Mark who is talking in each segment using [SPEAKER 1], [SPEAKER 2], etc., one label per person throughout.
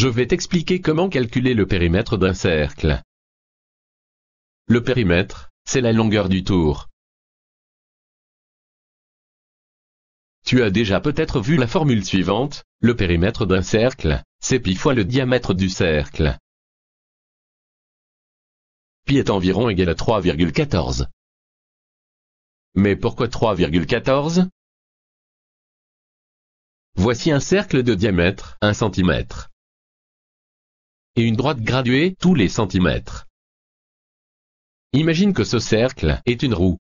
[SPEAKER 1] Je vais t'expliquer comment calculer le périmètre d'un cercle. Le périmètre, c'est la longueur du tour. Tu as déjà peut-être vu la formule suivante, le périmètre d'un cercle, c'est pi fois le diamètre du cercle. Pi est environ égal à 3,14. Mais pourquoi 3,14? Voici un cercle de diamètre, 1 cm. Et une droite graduée, tous les centimètres. Imagine que ce cercle est une roue.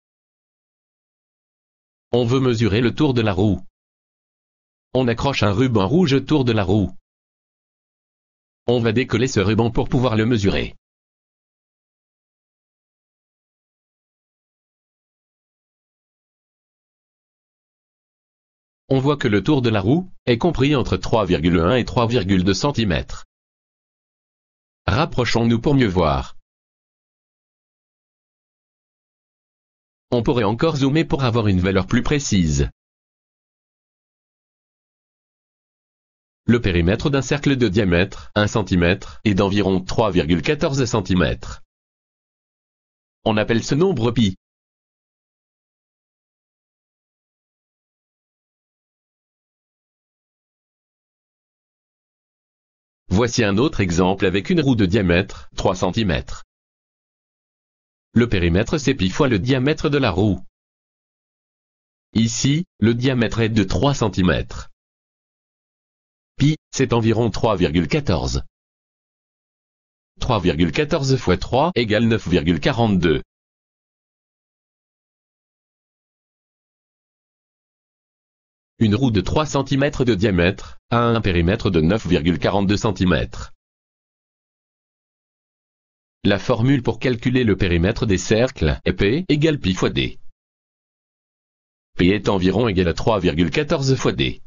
[SPEAKER 1] On veut mesurer le tour de la roue. On accroche un ruban rouge autour de la roue. On va décoller ce ruban pour pouvoir le mesurer. On voit que le tour de la roue est compris entre 3,1 et 3,2 cm. Rapprochons-nous pour mieux voir. On pourrait encore zoomer pour avoir une valeur plus précise. Le périmètre d'un cercle de diamètre, 1 cm, est d'environ 3,14 cm. On appelle ce nombre pi. Voici un autre exemple avec une roue de diamètre, 3 cm. Le périmètre c'est pi fois le diamètre de la roue. Ici, le diamètre est de 3 cm. Pi, c'est environ 3,14. 3,14 fois 3 égale 9,42. Une roue de 3 cm de diamètre a un périmètre de 9,42 cm. La formule pour calculer le périmètre des cercles est P égale pi fois D. P est environ égal à 3,14 fois D.